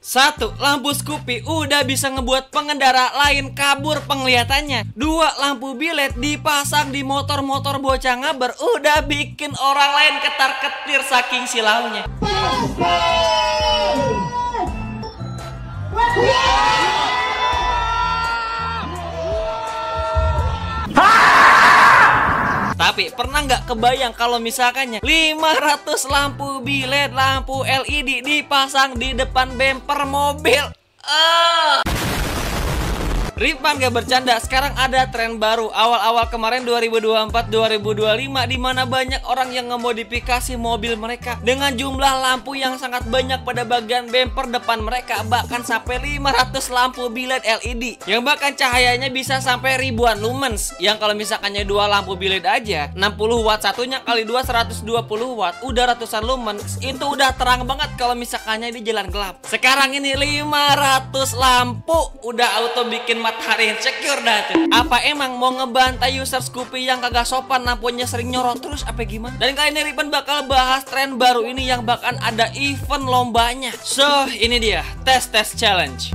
1. Lampu Scoopy udah bisa ngebuat pengendara lain kabur penglihatannya. 2. Lampu bilet dipasang di motor-motor bocah ngaber udah bikin orang lain ketar-ketir saking silaunya. Tapi pernah nggak kebayang kalau misalkannya 500 lampu bilet, lampu LED dipasang di depan bemper mobil? Ripan gak bercanda, sekarang ada tren baru awal-awal kemarin 2024-2025 dimana banyak orang yang ngemodifikasi mobil mereka dengan jumlah lampu yang sangat banyak pada bagian bemper depan mereka, bahkan sampai 500 lampu bilet LED yang bahkan cahayanya bisa sampai ribuan lumens, yang kalau misalkannya 2 lampu bilet aja 60 watt satunya kali 2 120 watt udah ratusan lumens, itu udah terang banget kalau misalkannya di jalan gelap. Sekarang ini 500 lampu udah auto bikin matahari insecure dah tuh. Apa emang mau ngebantai user Scoopy yang kagak sopan lampunya sering nyorot terus apa gimana? Dan kali ini Ripan bakal bahas tren baru ini yang bahkan ada event lombanya. So ini dia tes challenge.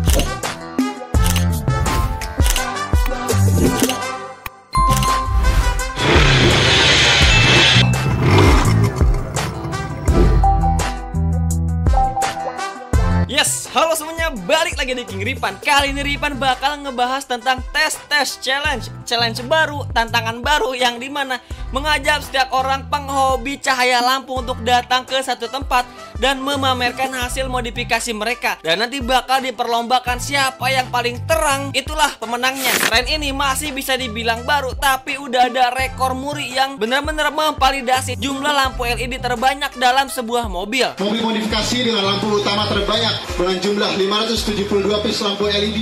Yes, halo semuanya, balik lagi di King Ripan. Kali ini Ripan bakal ngebahas tentang tes challenge. Challenge baru, tantangan baru yang dimana mengajak setiap orang penghobi cahaya lampu untuk datang ke satu tempat dan memamerkan hasil modifikasi mereka. Dan nanti bakal diperlombakan siapa yang paling terang, itulah pemenangnya. Tren ini masih bisa dibilang baru, tapi udah ada rekor muri yang benar-benar memvalidasi jumlah lampu LED terbanyak dalam sebuah mobil. Mobil modifikasi dengan lampu utama terbanyak dengan jumlah 572 piece lampu LED.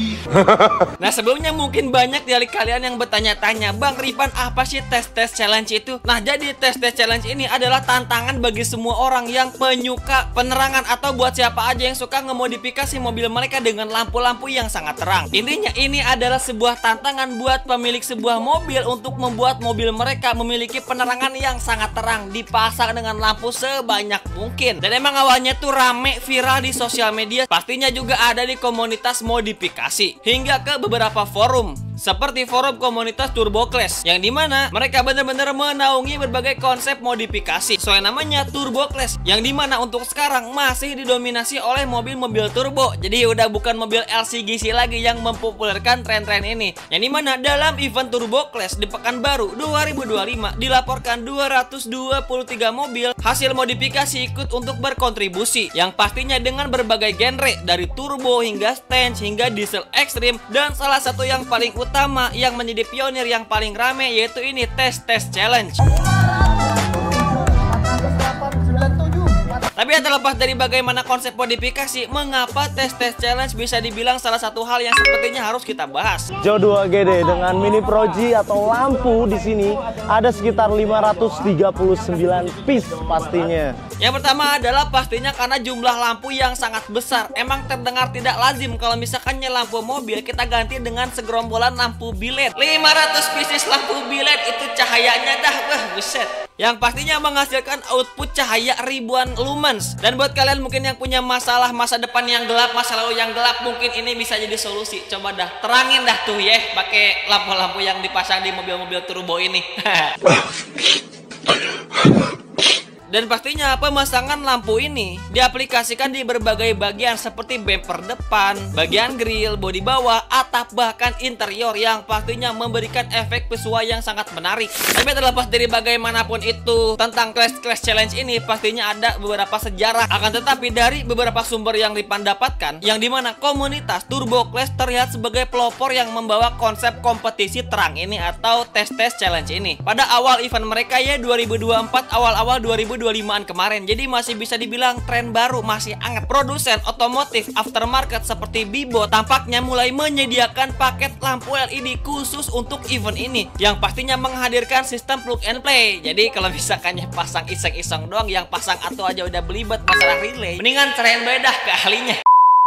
Nah sebelumnya mungkin banyak dari kalian yang bertanya-tanya, Bang Ripan apa sih tes challenge itu? Nah jadi tes challenge ini adalah tantangan bagi semua orang yang penyuka penerangan atau buat siapa aja yang suka ngemodifikasi mobil mereka dengan lampu-lampu yang sangat terang. Intinya ini adalah sebuah tantangan buat pemilik sebuah mobil untuk membuat mobil mereka memiliki penerangan yang sangat terang, dipasang dengan lampu sebanyak mungkin. Dan emang awalnya tuh rame viral di sosial media, pastinya juga ada di komunitas modifikasi hingga ke beberapa forum seperti forum komunitas Turbo Clash, yang dimana mereka benar-benar menaungi berbagai konsep modifikasi. Soal namanya Turbo Clash, yang dimana untuk sekarang masih didominasi oleh mobil-mobil turbo. Jadi udah bukan mobil LCGC lagi yang mempopulerkan tren-tren ini. Yang dimana dalam event Turbo Clash di Pekanbaru 2025 dilaporkan 223 mobil hasil modifikasi ikut untuk berkontribusi, yang pastinya dengan berbagai genre dari turbo hingga stage hingga diesel ekstrim. Dan salah satu yang paling utama yang menjadi pionir yang paling rame yaitu ini tes challenge. Tapi terlepas dari bagaimana konsep modifikasi, mengapa tes challenge bisa dibilang salah satu hal yang sepertinya harus kita bahas. Jo 2GD dengan mini proji atau lampu di sini ada sekitar 539 piece pastinya. Yang pertama adalah pastinya karena jumlah lampu yang sangat besar. Emang terdengar tidak lazim kalau misalkannya lampu mobil kita ganti dengan segerombolan lampu bilet. 500 pieces lampu bilet itu cahayanya dah, wah buset. Yang pastinya menghasilkan output cahaya ribuan lumens. Dan buat kalian mungkin yang punya masalah masa depan yang gelap, masa lalu yang gelap, mungkin ini bisa jadi solusi. Coba dah terangin dah tuh ya pakai lampu-lampu yang dipasang di mobil-mobil turbo ini. Dan pastinya pemasangan lampu ini diaplikasikan di berbagai bagian seperti bumper depan, bagian grill, bodi bawah, atap, bahkan interior, yang pastinya memberikan efek visual yang sangat menarik. Tapi terlepas dari bagaimanapun itu, tentang Clash Challenge ini pastinya ada beberapa sejarah. Akan tetapi dari beberapa sumber yang Ripan dapatkan, yang dimana komunitas Turbo Clash terlihat sebagai pelopor yang membawa konsep kompetisi terang ini atau tes challenge ini pada awal event mereka ya 2024, awal-awal 2025an kemarin. Jadi masih bisa dibilang tren baru, masih hangat. Produsen otomotif aftermarket seperti Bibo tampaknya mulai menyediakan paket lampu LED khusus untuk event ini, yang pastinya menghadirkan sistem plug and play. Jadi kalau misalkannya pasang iseng-iseng doang, yang pasang atau aja udah belibet masalah relay, mendingan tren beda ke ahlinya.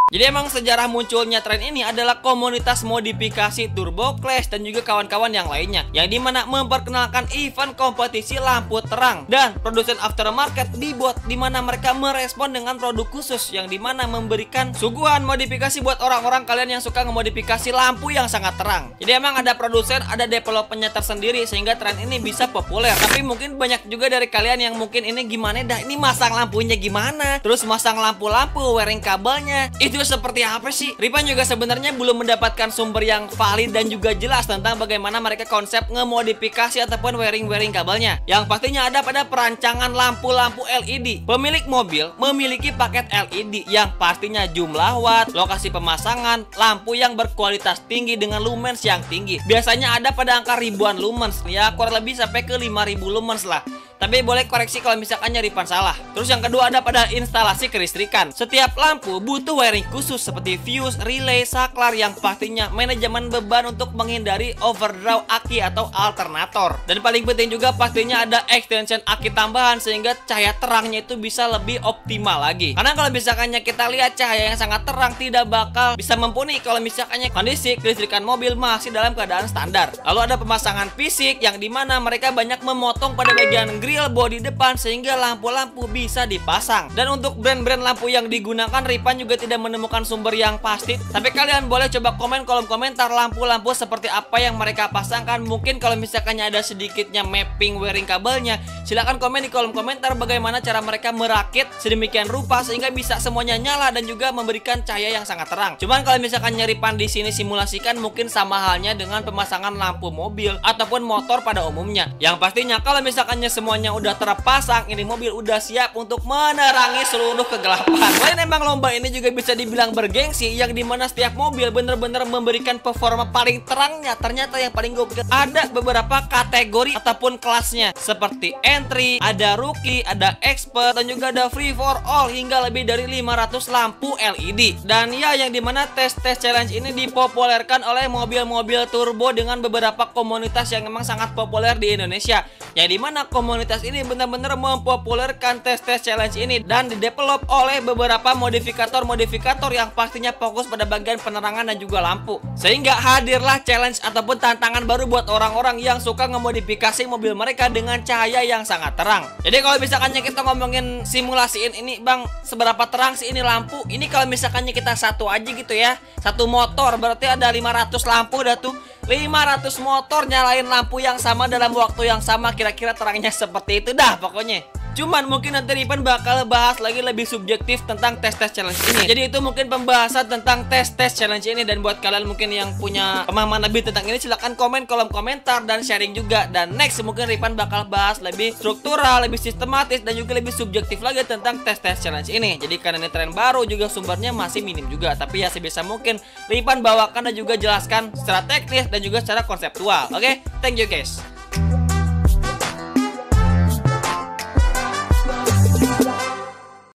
Jadi emang sejarah munculnya tren ini adalah komunitas modifikasi Turbo Clash dan juga kawan-kawan yang lainnya, yang dimana memperkenalkan event kompetisi lampu terang, dan produsen aftermarket dibuat dimana mereka merespon dengan produk khusus yang dimana memberikan suguhan modifikasi buat orang-orang kalian yang suka ngemodifikasi lampu yang sangat terang. Jadi emang ada produsen, ada developernya tersendiri sehingga tren ini bisa populer. Tapi mungkin banyak juga dari kalian yang mungkin ini gimana dah, ini masang lampunya gimana, terus masang lampu-lampu, wiring kabelnya itu seperti apa sih? Ripan juga sebenarnya belum mendapatkan sumber yang valid dan juga jelas tentang bagaimana mereka konsep ngemodifikasi ataupun wiring kabelnya. Yang pastinya ada pada perancangan lampu-lampu LED. Pemilik mobil memiliki paket LED yang pastinya jumlah watt, lokasi pemasangan, lampu yang berkualitas tinggi dengan lumens yang tinggi. Biasanya ada pada angka ribuan lumens, ya kurang lebih sampai ke 5000 lumens lah. Tapi boleh koreksi kalau misalkan Ripan salah. Terus yang kedua ada pada instalasi kelistrikan. Setiap lampu butuh wiring khusus seperti fuse, relay, saklar yang pastinya manajemen beban untuk menghindari overdraw aki atau alternator. Dan paling penting juga pastinya ada extension aki tambahan sehingga cahaya terangnya itu bisa lebih optimal lagi. Karena kalau misalkan kita lihat cahaya yang sangat terang tidak bakal bisa mumpuni kalau misalkan kondisi kelistrikan mobil masih dalam keadaan standar. Lalu ada pemasangan fisik yang dimana mereka banyak memotong pada bagian grill bodi depan sehingga lampu-lampu bisa dipasang. Dan untuk brand-brand lampu yang digunakan, Ripan juga tidak menemukan sumber yang pasti. Tapi kalian boleh coba komen kolom komentar lampu-lampu seperti apa yang mereka pasangkan. Mungkin kalau misalkan ada sedikitnya mapping wiring kabelnya, silahkan komen di kolom komentar bagaimana cara mereka merakit sedemikian rupa sehingga bisa semuanya nyala dan juga memberikan cahaya yang sangat terang. Cuman kalau misalkan Ripan di sini simulasikan mungkin sama halnya dengan pemasangan lampu mobil ataupun motor pada umumnya. Yang pastinya kalau misalkan semuanya udah terpasang, ini mobil udah siap untuk menerangi seluruh kegelapan. Selain emang lomba ini juga bisa dibilang bergengsi, yang dimana setiap mobil bener-bener memberikan performa paling terangnya. Ternyata yang paling gokil ada beberapa kategori ataupun kelasnya, seperti entry, ada rookie, ada expert, dan juga ada free for all hingga lebih dari 500 lampu LED. Dan ya, yang dimana tes challenge ini dipopulerkan oleh mobil-mobil turbo dengan beberapa komunitas yang memang sangat populer di Indonesia. Yang dimana komunitas ini benar-benar mempopulerkan tes challenge ini dan didevelop oleh beberapa modifikator yang pastinya fokus pada bagian penerangan dan juga lampu. Sehingga hadirlah challenge ataupun tantangan baru buat orang-orang yang suka ngemodifikasi mobil mereka dengan cahaya yang sangat terang. Jadi kalau misalkan kita ngomongin simulasiin ini, Bang, seberapa terang sih ini lampu? Ini kalau misalkan kita satu aja gitu ya, satu motor berarti ada 500 lampu dah tuh. 500 motor nyalain lampu yang sama dalam waktu yang sama, kira-kira terangnya seperti itu dah pokoknya. Cuman mungkin nanti Ripan bakal bahas lagi lebih subjektif tentang tes challenge ini. Jadi itu mungkin pembahasan tentang tes challenge ini. Dan buat kalian mungkin yang punya pemahaman lebih tentang ini, silahkan komen kolom komentar dan sharing juga. Dan next mungkin Ripan bakal bahas lebih struktural, lebih sistematis, dan juga lebih subjektif lagi tentang tes challenge ini. Jadi karena ini tren baru juga sumbernya masih minim juga, tapi ya sebisa mungkin Ripan bawakan dan juga jelaskan secara teknis dan juga secara konseptual. Oke, thank you guys.